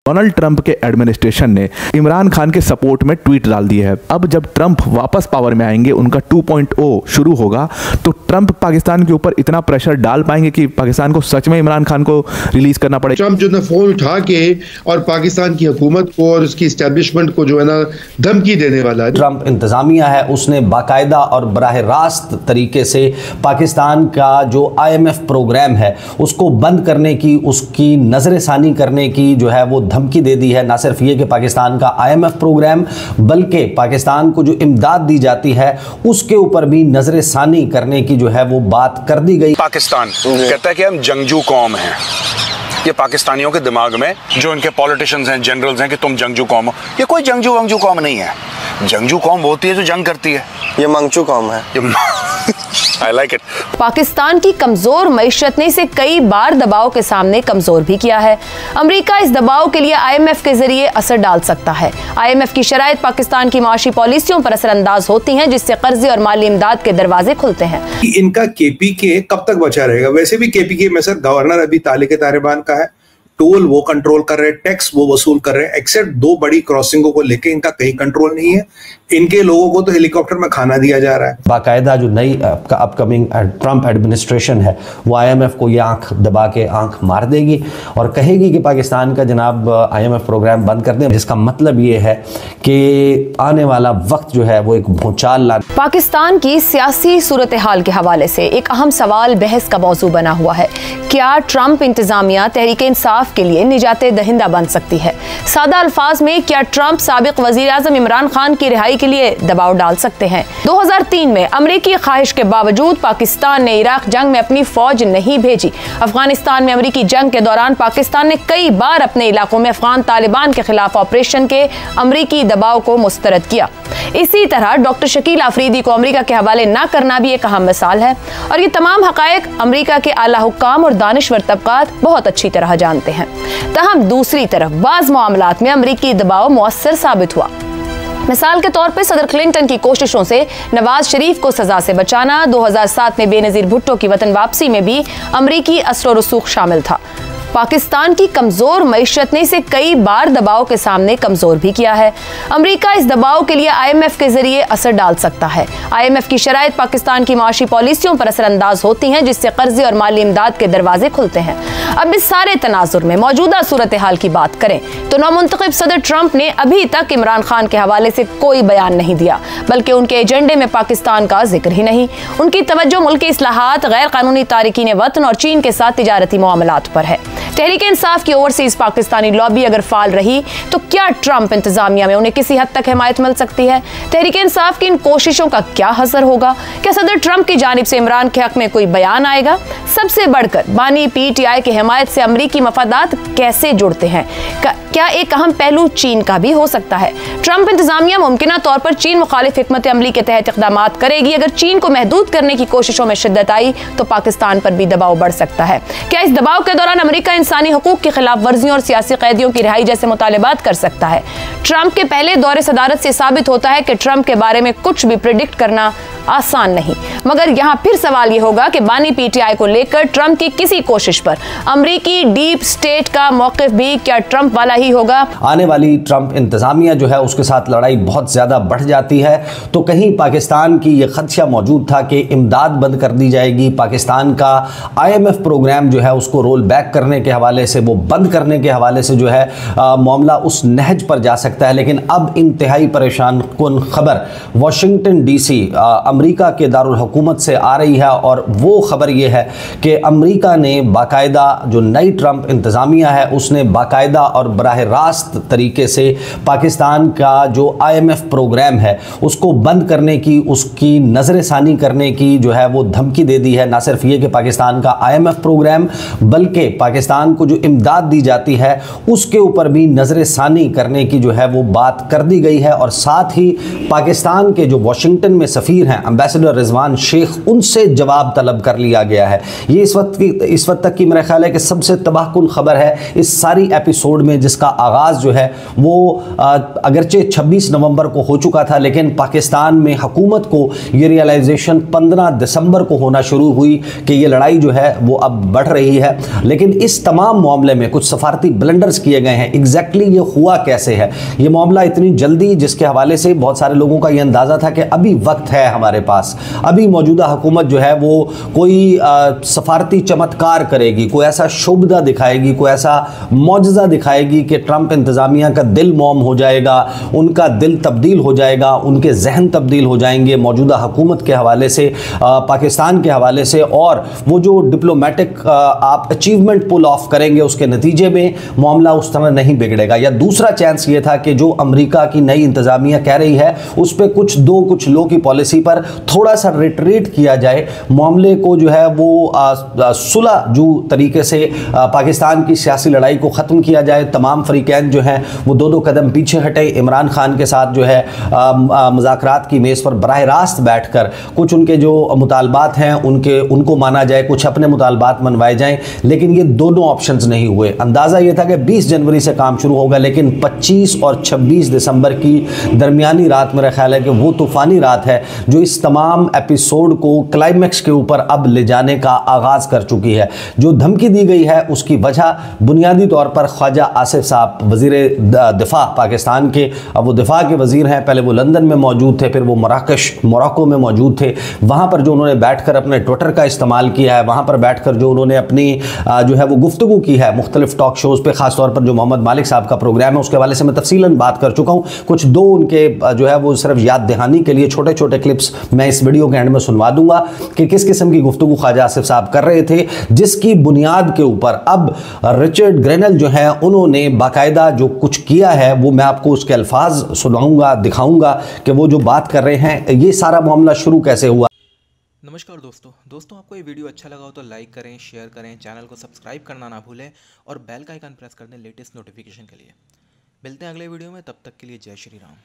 Donald Trump के administration ने इमरान खान के सपोर्ट में ट्वीट डाल दिया है। अब जब ट्रंप वापस पावर में आएंगे, उनका 2.0 शुरू होगा, तो ट्रंप पाकिस्तान के ऊपर इतना प्रेशर डाल पाएंगे कि पाकिस्तान को सच में इमरान खान को रिलीज करना पड़े। ट्रंप जो है फोन उठा के और पाकिस्तान की हुकूमत को और उसकी एस्टेब्लिशमेंट को जो है ना धमकी देने वाला है। ट्रंप इंतजामिया है, उसने बाकायदा और बराह रास्त तरीके से पाकिस्तान का जो IMF प्रोग्राम है उसको बंद करने की, उसकी नजरसानी करने की जो है वो धमकी दे दी है। ना सिर्फ ये कि पाकिस्तान का IMF प्रोग्राम, बल्कि पाकिस्तान को जो इमदाद दी जाती है उसके ऊपर भी नजरसानी करने की जो है वो बात कर दी गई। पाकिस्तान कहता है कि हम जंगजू कौम हैं। ये पाकिस्तानियों के दिमाग में जो इनके पॉलिटिशियंस हैं, जनरल्स हैं कि तुम जंगजू कौम हो, ये कोई जंगजू वंगजू कौम नहीं है। जंगजू कौम होती है जो जंग करती है, ये मंगचू कौम है। I like it. पाकिस्तान की कमजोर मईशत ने इसे कई बार दबाव के सामने कमजोर भी किया है। अमेरिका इस दबाव के लिए IMF के जरिए असर डाल सकता है। IMF की शराइत पाकिस्तान की माशी पॉलिसियों पर असरअंदाज होती हैं, जिससे कर्जे और माली इमदाद के दरवाजे खुलते हैं। इनका KPK कब तक बचा रहेगा? वैसे भी KPK में सर गवर्नर अभी तालिबान का है, टोल वो कंट्रोल कर रहे हैं, टैक्स वो वसूल कर रहे हैं, एक्सेप्ट 2 बड़ी क्रॉसिंगों को लेके इनका कहीं कंट्रोल नहीं है। इनके लोगों को तो हेलीकॉप्टर में खाना दिया जा रहा है। बाकायदा जो नई अपकमिंग ट्रंप एडमिनिस्ट्रेशन है वो IMF को ये आंख दबा के आंख मार देगी और कहेगी कि पाकिस्तान का जनाब IMF प्रोग्राम बंद कर दें, जिसका मतलब ये है कि आने वाला वक्त जो है वो एक भूचाल ला। पाकिस्तान की सियासी सूरत हाल के हवाले से एक अहम सवाल बहस का मौजू बना हुआ है। क्या ट्रंप इंतजामिया तहरीक इंसाफ के लिए निजात दहिंदा बन सकती है? सादा अल्फाज में, क्या ट्रंप साबिक वजीर आजम इमरान खान की रिहाई के लिए दबाव डाल सकते हैं? 2003 में अमरीकी ख्वाहिश के बावजूद पाकिस्तान ने इराक जंग में अपनी फौज नहीं भेजी। अफगानिस्तान में अमरीकी जंग के दौरान पाकिस्तान ने कई बार अपने इलाकों में अफगान तालिबान के खिलाफ ऑपरेशन के अमरीकी दबाव को मुस्तरद किया। इसी तरह डॉक्टर शकील अफरीदी को अमरीका के हवाले न करना भी एक अहम मिसाल है, और ये तमाम हकायक अमरीका के आला हुक्काम और दानिश्वर तबकात बहुत अच्छी तरह जानते हैं। तहम दूसरी तरफ बाज़ मामलात में अमरीकी दबाव मुअस्सर साबित हुआ। मिसाल के तौर पर सदर क्लिंटन की कोशिशों से नवाज शरीफ को सजा से बचाना, 2007 में बेनजीर भुट्टो की वतन वापसी में भी अमरीकी असर और रसूख शामिल था। पाकिस्तान की कमजोर मईशत ने इसे कई बार दबाव के सामने कमजोर भी किया है। अमेरिका इस दबाव के लिए IMF के जरिए असर डाल सकता है। IMF की शराइत पाकिस्तान की माशी पॉलिसियों पर असरअंदाज होती हैं, जिससे कर्जे और माली इमदाद के दरवाजे खुलते हैं। अब इस सारे तनाजुर में मौजूदा सूरत हाल की बात करें तो नौमुंतखब सदर ट्रंप ने अभी तक इमरान खान के हवाले से कोई बयान नहीं दिया, बल्कि उनके एजेंडे में पाकिस्तान का जिक्र ही नहीं। उनकी तवज्जो मुल्क की इस्लाहात, गैर कानूनी तारिकीन वतन और चीन के साथ तिजारती मामलात पर है। तहरीक इंसाफ की ओवरसीज पाकिस्तानी लॉबी अगर फाल रही तो क्या ट्रंप इंतजामिया में उन्हें किसी हद तक हिमायत मिल सकती है? तहरीक इंसाफ की इन कोशिशों का क्या असर होगा? क्या सदर ट्रंप की जानिब से इमरान के हक में कोई बयान आएगा? सबसे बढ़कर बानी PTI की हिमायत से अमरीकी मफादात कैसे जुड़ते हैं? क्या एक अहम पहलू चीन का भी हो सकता है? ट्रंप इंतजामिया मुमकिना तौर पर चीन मुखालिफ हिकमत अमली के तहत इक़दामात करेगी। अगर चीन को महदूद करने की कोशिशों में शिद्दत आई तो पाकिस्तान पर भी दबाव बढ़ सकता है। क्या इस दबाव के दौरान अमरीका इंसानी हुकूक की खिलाफ वर्जियों और सियासी कैदियों की रिहाई जैसे मुतालिबात कर सकता है? ट्रंप के पहले दौरे सदारत से साबित होता है कि ट्रंप के बारे में कुछ भी प्रिडिक्ट करना आसान नहीं, मगर यहाँ फिर सवाल ये होगा कि बानी PTI को लेकर ट्रंप की किसी कोशिश पर अमरीकी डीप स्टेट का मौक़िफ़ भी क्या ट्रंप वाला ही होगा? आने वाली ट्रंप इंतजामिया जो है उसके साथ लड़ाई बहुत ज्यादा बढ़ जाती है, तो कहीं पाकिस्तान की यह खदशा मौजूद था कि इमदाद बंद कर दी जाएगी, पाकिस्तान का IMF प्रोग्राम जो है उसको रोल बैक करने के हवाले से, वो बंद करने के हवाले से जो है मामला उस नहज पर जा सकता है। लेकिन अब इंतहाई परेशान कुन खबर वाशिंगटन DC अमेरिका के दारुल हुकूमत से आ रही है, और वो खबर ये है कि अमेरिका ने बाकायदा जो नई ट्रंप इंतजामिया है उसने बाकायदा और बराह रास्त तरीके से पाकिस्तान का जो IMF प्रोग्राम है उसको बंद करने की, उसकी नजरसानी करने की जो है वो धमकी दे दी है। ना सिर्फ ये कि पाकिस्तान का IMF प्रोग्राम, बल्कि पाकिस्तान को जो इमदाद दी जाती है उसके ऊपर भी नजरसानी करने की जो है वो बात कर दी गई है। और साथ ही पाकिस्तान के जो वाशिंगटन में सफ़ीर हैं एम्बेसडर रिजवान शेख, उनसे जवाब तलब कर लिया गया है। ये इस वक्त तक की मेरा ख्याल है कि सबसे तबाहकुन खबर है इस सारी एपिसोड में, जिसका आगाज़ जो है वो अगरचे 26 नवंबर को हो चुका था, लेकिन पाकिस्तान में हुकूमत को ये रियलाइजेशन 15 दिसंबर को होना शुरू हुई कि ये लड़ाई जो है वो अब बढ़ रही है। लेकिन इस तमाम मामले में कुछ सफारती ब्लंडर्स किए गए हैं। एग्जैक्टली ये हुआ कैसे है, ये मामला इतनी जल्दी, जिसके हवाले से बहुत सारे लोगों का ये अंदाज़ा था कि अभी वक्त है हमारे पास, अभी मौजूदा हुकूमत जो है वो कोई सफारती चमत्कार करेगी, कोई ऐसा शुभदा दिखाएगी, कोई ऐसा मौजज़ा दिखाएगी कि ट्रंप इंतज़ामिया का दिल मौम हो जाएगा, उनका दिल तब्दील हो जाएगा, उनके जहन तब्दील हो जाएंगे मौजूदा हुकूमत के हवाले से, पाकिस्तान के हवाले से, और वो जो डिप्लोमेटिक आप अचीवमेंट पुल ऑफ करेंगे उसके नतीजे में मामला उस तरह नहीं बिगड़ेगा। या दूसरा चांस ये था कि जो अमेरिका की नई इंतज़ामिया कह रही है उस पर कुछ लो की पॉलिसी पर थोड़ा सा रिट्रीट किया जाए, मामले को जो है वो सुलह जो तरीके से पाकिस्तान की सियासी लड़ाई को ख़त्म किया जाए। तमाम फरीकैन जो हैं वो दो कदम पीछे हटे, इमरान खान के साथ जो है मुज़ाकरात की मेज़ पर बराह रास्त बैठकर कुछ उनके जो मुतालबात हैं उनको माना जाए, कुछ अपने मुतालबात मनवाए जाएं। लेकिन ये दोनों ऑप्शंस नहीं हुए। अंदाज़ा ये था कि 20 जनवरी से काम शुरू होगा, लेकिन 25 और 26 दिसंबर की दरमियानी रात मेरा ख्याल है कि वो तूफ़ानी रात है जो इस तमाम एपिसोड को क्लाइमैक्स के ऊपर अब ले जाने का आगाज़ कर चुकी है। जो धमकी दी गई है उसकी वजह बुनियादी तौर पर ख्वाजा आसिफ साहब, वज़ीर दिफा पाकिस्तान के, अब वो दिफा के वज़ीर हैं, पहले वो लंदन में मौजूद थे, फिर वो मोरक्को में मौजूद थे। वहाँ पर जो उन्होंने बैठकर अपने ट्विटर का इस्तेमाल किया है, वहाँ पर बैठकर जो उन्होंने अपनी जो है वो गुफ्तगू की है मुख्तलिफ टॉक शोज़ पे, ख़ासतौर पर जो मोहम्मद मालिक साहब का प्रोग्राम है उसके हवाले से मैं तफसीलन बात कर चुका हूँ। कुछ दो उनके जो है वो सिर्फ याद दहानी के लिए छोटे छोटे क्लिप्स मैं इस वीडियो के एंड में सुनवा दूंगा कि किस किस्म की गुफ्तगू ख्वाजा आसिफ साहब कर रहे थे, जिसकी बुनियाद के ऊपर अब रिचर्ड ग्रेनल जो है उन्होंने बाकायदा जो कुछ किया है वो मैं आपको उसके अल्फाज सुनाऊंगा, दिखाऊंगा कि वो जो बात कर रहे हैं ये सारा मामला शुरू कैसे हुआ। नमस्कार दोस्तों आपको ये वीडियो अच्छा लगा हो तो लाइक करें, शेयर करें, चैनल को सब्सक्राइब करना ना भूलें और बेल का आइकन प्रेस कर दें लेटेस्ट नोटिफिकेशन के लिए। मिलते हैं अगले वीडियो में, तब तक के लिए जय श्री राम।